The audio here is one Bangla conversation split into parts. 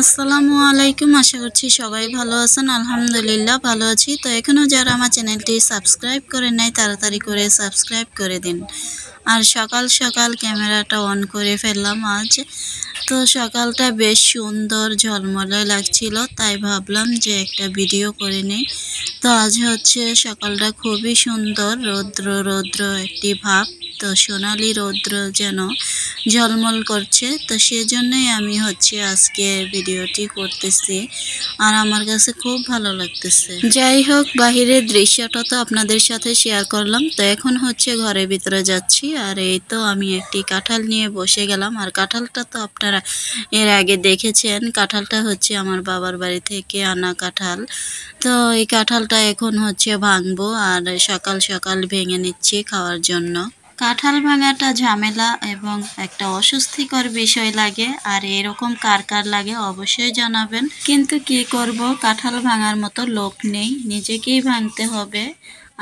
আসসালামু আলাইকুম। আশা করছি সবাই ভালো আছেন। আলহামদুলিল্লাহ ভালো আছি। তো এখনও যারা আমার চ্যানেলটি সাবস্ক্রাইব করে নাই তাড়াতাড়ি করে সাবস্ক্রাইব করে দিন। আর সকাল সকাল ক্যামেরাটা অন করে ফেললাম আজ। তো সকালটা বেশ সুন্দর ঝলমলে লাগছিল, তাই ভাবলাম যে একটা ভিডিও করে নিই। তো আজ হচ্ছে সকালটা খুবই সুন্দর, রৌদ্র রৌদ্র একটি ভাব। তো সোনালি রৌদ্র যেন ঝলমল করছে। তো সেজন্যই আমি হচ্ছে আজকে ভিডিওটি করতেছি, আর আমার কাছে খুব ভালো লাগতেছে। যাই হোক, বাহিরের দৃশ্যটা তো আপনাদের সাথে শেয়ার করলাম। তো এখন হচ্ছে ঘরের ভিতরে যাচ্ছি। আর এই তো আমি একটি কাঁঠাল নিয়ে বসে গেলাম। আর কাঁঠালটা তো আপনারা এর আগে দেখেছেন। কাঁঠালটা হচ্ছে আমার বাবার বাড়ি থেকে আনা কাঁঠাল। তো এই কাঁঠালটা এখন হচ্ছে ভাঙবো, আর সকাল সকাল ভেঙে নিচ্ছি খাওয়ার জন্য। কাঁঠাল ভাঙাটা ঝামেলা এবং একটা অস্বস্তিকর বিষয় লাগে। আর এরকম কার কার লাগে অবশ্যই জানাবেন। কিন্তু কি করব, কাঁঠাল ভাঙার মতো লোক নেই, নিজেকেই ভাঙতে হবে।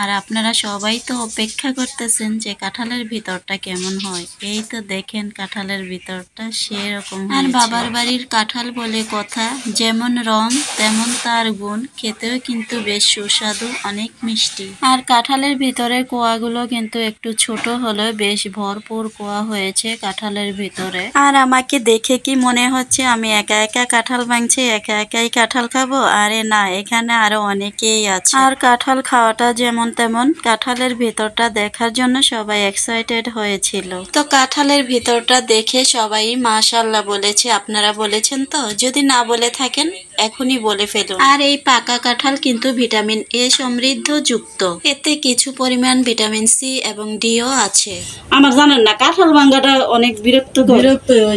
আর আপনারা সবাই তো অপেক্ষা করতেছেন যে কাঁঠালের ভিতরটা কেমন হয়। এই তো দেখেন কাঁঠালের ভিতরটা সেরকম। আর বাবার বাড়ির কাঁঠাল বলে কথা, যেমন রং তেমন তার গুণ, খেতেও কিন্তু বেশ সুস্বাদু, অনেক মিষ্টি। আর কাঁঠালের ভিতরে কোয়াগুলো কিন্তু একটু ছোট হলেও বেশ ভরপুর কোয়া হয়েছে কাঁঠালের ভিতরে। আর আমাকে দেখে কি মনে হচ্ছে আমি একা একা কাঁঠাল ভাঙছি, একা একাই কাঁঠাল খাবো? আরে না, এখানে আরো অনেকেই আছে। আর কাঁঠাল খাওয়াটা যেমন তেমন, কাঁঠালের ভিতরটা দেখার জন্য সবাই এক্সাইটেড হয়েছিল। তো কাঁঠালের ভিতরটা দেখে সবাই মাশাআল্লাহ বলেছে। আপনারা বলেছেন তো? যদি না বলে থাকেন এখনই বলে ফেলুন। আর এই পাকা কাঁঠাল কিন্তু ভিটামিন এ সমৃদ্ধ যুক্ত, এতে কিছু পরিমাণ ভিটামিন সি এবং ডিও আছে। আমার জানেন না, কাঁঠাল ভাঙাটা অনেক বিরক্ত হয়ে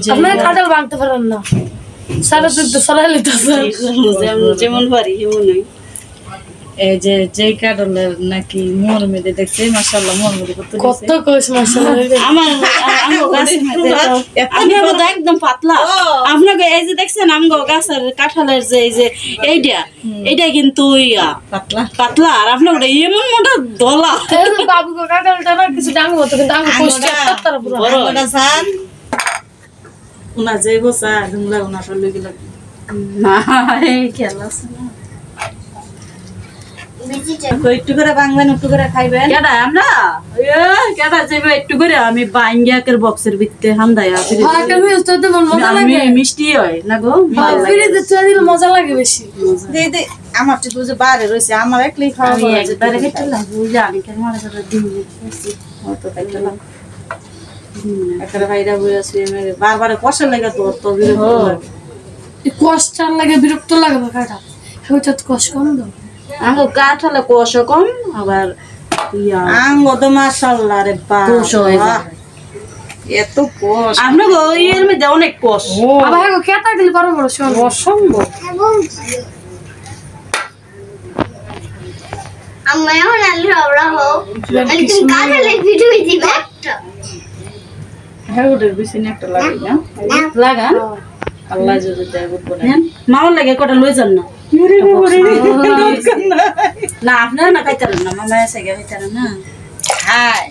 যায়। আপনারা কাঁঠাল ভাঙতে পারেন না, সারা যুদ্ধ চালাইলে তো যেমন পারি এমনই। এই যে যে কাঁঠালের নাকি মোর মেদে দেখছে, মাশাআল্লাহ মোর মেদে কত কোষ মাশাআল্লাহ। আমার আমি তো একদম পাতলা। আপনাকে এই যে দেখছেন আমগো গাছের কাঁঠালের যে এই যে এইটা কিন্তু পাতলা পাতলা, আর আপনার এমন মোটা দলা। বাবু কাঁঠালটা না কিছু ডাঙ্গো মতো, কিন্তু আমি কোষটা তার পুরো বড়টা জান উনা যে গোসা দুমলা উনা চলে গেল না। এই খেলা আছে না, একটু করে বাংবেন, একটু করে খাইবেন। কেডা আমরা কেডা যাইবে একটু করে আমি বাইঙ্গাকের বক্সের ভিতরে হান্দায়া আমি মিষ্টি হয় না গো, মজা লাগে বেশি। আমার তো যে বাইরে রয়েছে, আমার একলাই খাওয়া একবারে খেতে লাগবে। জানি কেন মনে করে দিন হয়তো খাইতে লাগবে। একটা ভাইরা বই আছে বারবার কষ্ট লাগে, তো বিরক্ত লাগে। কষ্ট লাগে, বিরক্ত লাগে না কাটা হয়তো কষ্ট কম দাও। আঙ্গো কাঁঠালে কোষ কম, আবার আঙ্গো তো মাশাআল্লাহ রে বাবা এত কোষ। আপনাকে এর মধ্যে অনেক কোষ। আবার হ্যাঁ খেতা দিলে বড় বড় অসম্ভব। আমরা এখন আল্লাহ হোক একদিন কাঁঠালের ভিডিও দিবে একটা। হ্যাঁ ওটার বেশি একটা লাগে না, লাগান আল্লাহ যদি দেয় বলে মাওয়ার লাগে কটা লই যান না। না আপনারা না খাইতারেন না, মামা এসে গে খাইতারেন না, খায়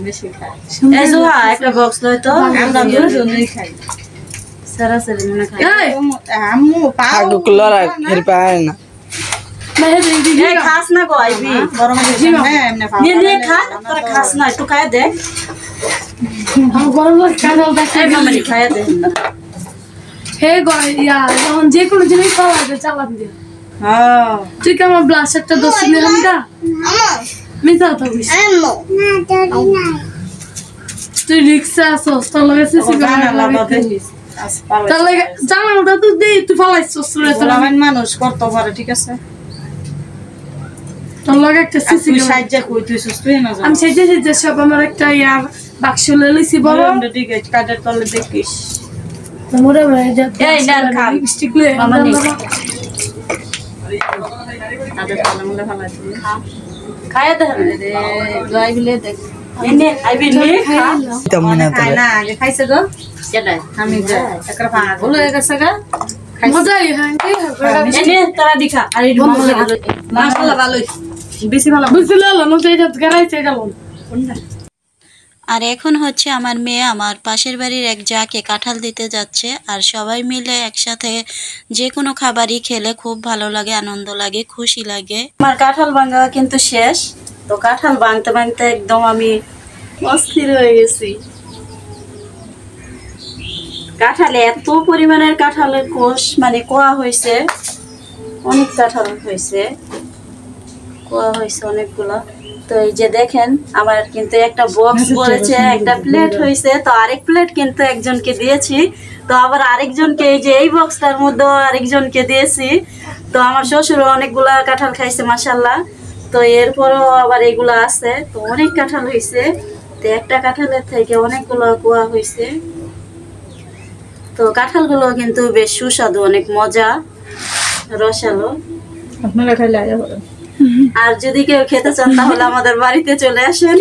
বেশি খায়। এই জোহা একটা বক্স লই তো, আমরা দুজনেই খাই সরাসরি মনে খাই। আম্মু পাগল লড়া ফের পায় না। এই খাস না গো আইবি গরম হইছে না এমনে খাও নে খা, তোরা খাস না একটু খায় দে। গরম লাগে কাঁঠাল দেখে মামা খায় দে। হে গয়া যখন যে কোনো জিনিস খাওয়া যায় চালান দিয়ে। হ্যাঁ তুই কি আমার ব্লাশারটা দোস্ত নিয়ে হামদা মিথ্যা কথা বলিস। তুই রিক্সা আসস তোর লাগে সিসি ক্যামেরা দিস, তাহলে জানালটা তুই দে, তুই ফালাইছস রে। তোর আমার মানুষ করতে পারে, ঠিক আছে? তোর লাগে একটা সিসি তুই সাইজা কই তুই সুস্তুই না জানো। আমি সেজে সব আমার একটা ইয়ার বাক্স লইছি বড়। আমরা ঠিক আছে কাজের তলে দেখিস। তোমরা যা এই নেন খান লিপস্টিক লয়ে মামা নে কাজের তলে মলে ফালাই তুই খায়া দে রে যাই বিলে দেখ এনে আইবি নে খা তেমন খায় না আগে খাইছে গো কেডা আমি যা একরা পাগল হয়ে গেছে গা। মজাই হয় কি এনে তোরা দিখা আর এই মাশাআল্লাহ ভালোই বেশি ভালো বুঝলে না তো এটা গারাইতে গেল। আর এখন হচ্ছে আমার মেয়ে আমার পাশের বাড়ির এক জাকে কাঁঠাল দিতে যাচ্ছে, আর সবাই মিলে একসাথে যে কোনো খাবারই খেলে খুব ভালো লাগে, আনন্দ লাগে, খুশি লাগে। আমার কাঁঠাল ভাঙা কিন্তু শেষ। তো কাঁঠাল ভাঙতে ভাঙতে একদম আমি অস্থির হয়ে গেছি। কাঁঠালে এত পরিমাণের কাঁঠালের কোষ মানে কোয়া হয়েছে, অনেক কাঁঠাল হয়েছে, কোয়া হয়েছে অনেকগুলো। তো এই যে দেখেন আমার কিন্তু একটা বক্স পড়েছে, একটা প্লেট হয়েছে। তো আরেক প্লেট কিন্তু একজনকে দিয়েছি, তো আবার আরেকজনকে এই যে এই বক্সটার মধ্যে আরেকজনকে দিয়েছি। তো আমার শ্বশুরও অনেকগুলা কাঁঠাল খাইছে মাশাল্লাহ। তো এরপরও আবার এগুলো আছে, তো অনেক কাঁঠাল হয়েছে। তো একটা কাঁঠালের থেকে অনেকগুলো কোয়া হয়েছে। তো কাঁঠালগুলো কিন্তু বেশ সুস্বাদু, অনেক মজা, রসালো। আপনারা খাইলে আয়া করেন। আর যদি কেউ খেতে চান তাহলে আমাদের বাড়িতে চলে আসেন।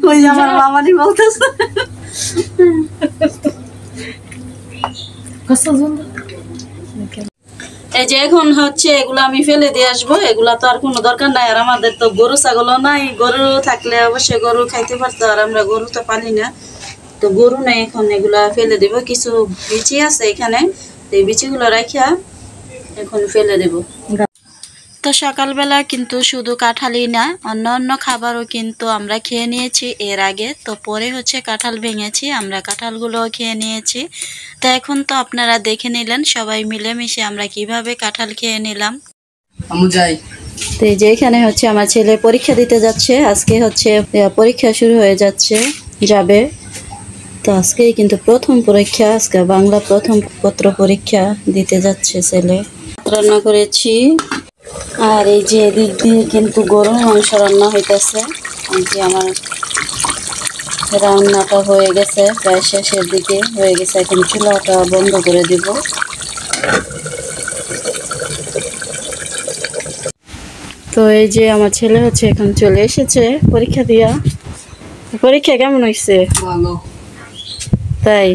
ওই যে আমার মামানি বলতেছে। এই যে এখন হচ্ছে এগুলো আমি ফেলে দিয়ে আসবো, এগুলা তো আর কোনো দরকার নাই। আর আমাদের তো গরু ছাগলও নাই, গরু থাকলে অবশ্যই গরু খাইতে পারতো, আর আমরা গরু তো পালি না, তো গরু নাই। এখন এগুলা ফেলে দেব। কিছু বিচি আছে এখানে, তো এই বিচিগুলো রাখিয়া এখন ফেলে দেব। তো সকালবেলা কিন্তু শুধু কাঁঠালই না, অন্য অন্য খাবারও কিন্তু আমরা খেয়ে নিয়েছি এর আগে। তো পরে হচ্ছে কাঁঠাল ভেঙেছি, আমরা কাঁঠালগুলোও খেয়ে নিয়েছি। তো এখন তো আপনারা দেখে নিলেন সবাই মিলেমিশে আমরা কিভাবে কাঁঠাল খেয়ে নিলাম। তো এই যে এখানে হচ্ছে আমার ছেলে পরীক্ষা দিতে যাচ্ছে, আজকে হচ্ছে পরীক্ষা শুরু হয়ে যাবে। তো আজকেই কিন্তু প্রথম পরীক্ষা, আজকে বাংলা প্রথম পত্র পরীক্ষা দিতে যাচ্ছে ছেলে। রান্না করেছি, আর এই যে এদিক দিয়ে কিন্তু গরুর মাংস রান্না হইতেছে। এই যে আমার রান্নাটা হয়ে গেছে, প্রায় শেষের দিকে হয়ে গেছে। এখন চুলাটা বন্ধ করে দিব। তো এই যে আমার ছেলে হচ্ছে এখন চলে এসেছে পরীক্ষা দিয়া। পরীক্ষা কেমন হয়েছে? ভালো। তাই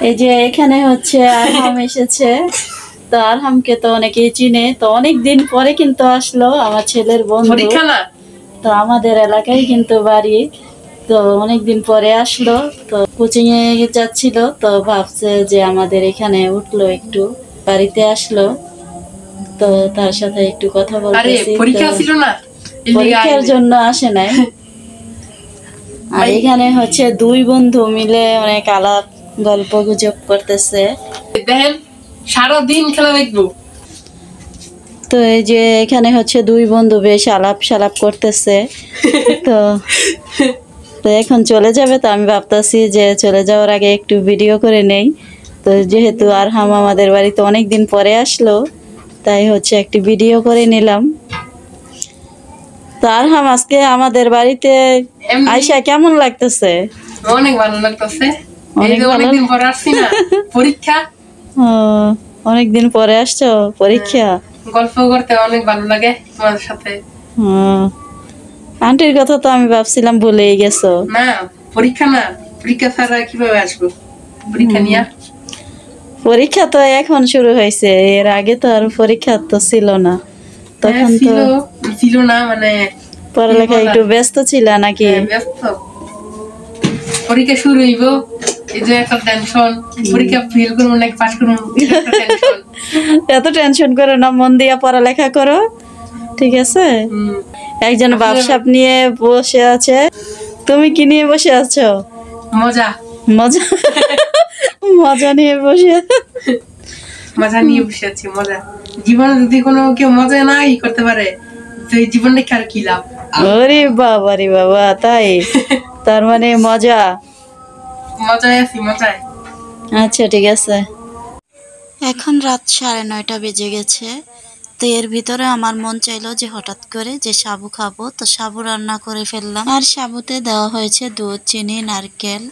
এই যে এখানে হচ্ছে আরহাম এসেছে। তো আরহামকে তো অনেকেই চিনে, তো অনেক দিন পরে কিন্তু আসলো আমার ছেলের বন্ধু। তো আমাদের এলাকায় কিন্তু বাড়ি, তো অনেকদিন পরে আসলো। তো কোচিং এ যাচ্ছিল, তো ভাবছে যে আমাদের এখানে উঠলো, একটু বাড়িতে আসলো। তো তার সাথে একটু কথা বলতেছি। পরীক্ষার জন্য আসে নাই। আর এখানে হচ্ছে দুই বন্ধু মিলে অনেক আলাপ গল্প গুজব করতেছে। দেখেন সারাদিন খেলা দেখবো। তো এই যে এখানে হচ্ছে দুই বন্ধু বেশ আলাপ সালাপ করতেছে। তো তো এখন চলে যাবে, তো আমি ভাবতেছি যে চলে যাওয়ার আগে একটু ভিডিও করে নেই। তো যেহেতু আরহাম আমাদের বাড়িতে অনেকদিন পরে আসলো, তাই হচ্ছে একটি ভিডিও করে নিলাম। তো আরহাম আজকে আমাদের বাড়িতে আয়শা কেমন লাগতেছে? অনেক ভালো লাগতেছে। অনেক ভালো। অনেকদিন পরে আসছি না, পরীক্ষা। অনেকদিন পরে আসছো পরীক্ষা। গল্প করতে অনেক ভালো লাগে তোমার সাথে। আন্টির কথা তো আমি ভাবছিলাম ভুলেই গেছো। না পরীক্ষা না, পরীক্ষা ছাড়া কিভাবে আসবো? পরীক্ষা নিয়ে পরীক্ষা তো এখন শুরু হয়েছে, এর আগে তো আর পরীক্ষা তো ছিল না। তখন তো ছিল না, মানে পড়ালেখা একটু ব্যস্ত ছিল নাকি? ব্যস্ত। পরীক্ষা শুরু হইব, এই যে একটা টেনশন। পরীক্ষা ফেল করবো নাকি পাস করবো, একটা টেনশন। এত টেনশন করো না, মন দিয়া পড়ালেখা করো, ঠিক আছে? একজন বাপসাপ নিয়ে বসে আছে, তুমি কি নিয়ে বসে আছো? মজা মজা মজা নিয়ে বসে মজা নিয়ে বসে আছি। মজা জীবনে যদি কোনো কেউ মজা নাই করতে পারে, তো এই জীবনটা আর কি লাভ? ওরে বাবা রে বাবা, তাই? তার মানে মজায় আছি, মজায়। আচ্ছা ঠিক আছে। এখন রাত 9:30 বেজে গেছে। তো এর ভিতরে আমার মন চাইলো যে হঠাৎ করে যে সাবু খাবো, তো সাবু রান্না করে ফেললাম। আর সাবুতে দেওয়া হয়েছে দুধ, চিনি, নারকেল,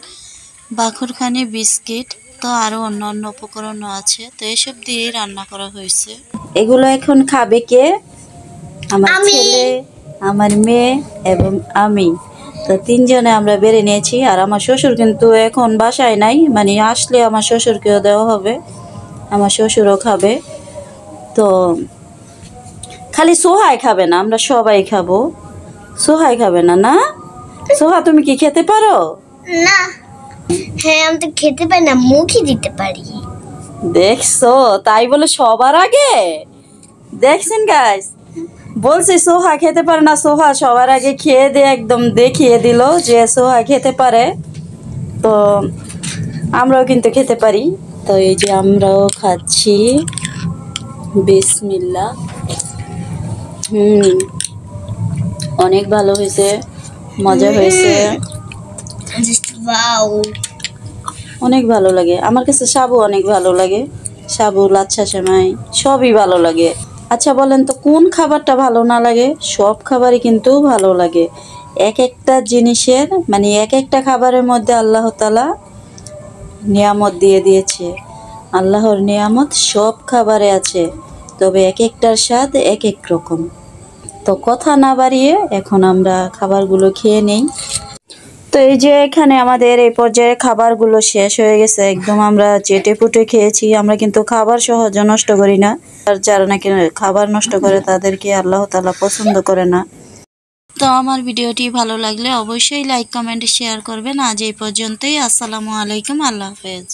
বাখরখানি, বিস্কিট, তো আরো অন্যান্য উপকরণও আছে। তো এসব দিয়েই রান্না করা হয়েছে। এগুলো এখন খাবে কে? আমার ছেলে, আমার মেয়ে এবং আমি। তো তিনজনে আমরা বেড়ে নিয়েছি। আর আমার শ্বশুর কিন্তু এখন বাসায় নাই, মানে আসলে আমার শ্বশুরকেও দেওয়া হবে, আমার শ্বশুরও খাবে। তো খালি সোহাই খাবে না, আমরা সবাই খাবো। সোহাই খাবে না, না? সোহা তুমি কি খেতে পারো? না, হ্যাঁ আমি তো খেতে পারি না, মুখই দিতে পারি। দেখছো, তাই বলে সবার আগে দেখছেন গাইস, বলছে সোহা খেতে পারে না, সোহা সবার আগে খেয়ে দিয়ে একদম দেখিয়ে দিল যে সোহা খেতে পারে। তো আমরাও কিন্তু খেতে পারি। তো এই যে আমরাও খাচ্ছি, বিসমিল্লাহ। অনেক ভালো হয়েছে, মজা হয়েছে, ওয়াও, অনেক ভালো লাগে। আমার কাছে সাবু অনেক ভালো লাগে, সাবু, লাচ্ছা সেমাই সবই ভালো লাগে। আচ্ছা বলেন তো কোন খাবারটা ভালো না লাগে? সব খাবারই কিন্তু ভালো লাগে। এক একটা জিনিসের মানে এক একটা খাবারের মধ্যে আল্লাহ তাআলা নিয়ামত দিয়ে দিয়েছে। আল্লাহর নিয়ামত সব খাবারে আছে, তবে এক একটার স্বাদ এক এক রকম। তো কথা না বাড়িয়ে এখন আমরা খাবারগুলো খেয়ে নেই। তো এই যে এখানে আমাদের এই পর্যায়ে খাবারগুলো শেষ হয়ে গেছে, একদম আমরা চেটে পুটে খেয়েছি। আমরা কিন্তু খাবার সহজে নষ্ট করি না, আর যারা নাকি খাবার নষ্ট করে তাদেরকে আল্লাহ তাআলা পছন্দ করে না। তো আমার ভিডিওটি ভালো লাগলে অবশ্যই লাইক কমেন্ট শেয়ার করবেন। আজ এই পর্যন্তই। আসসালামু আলাইকুম, আল্লাহ হাফেজ।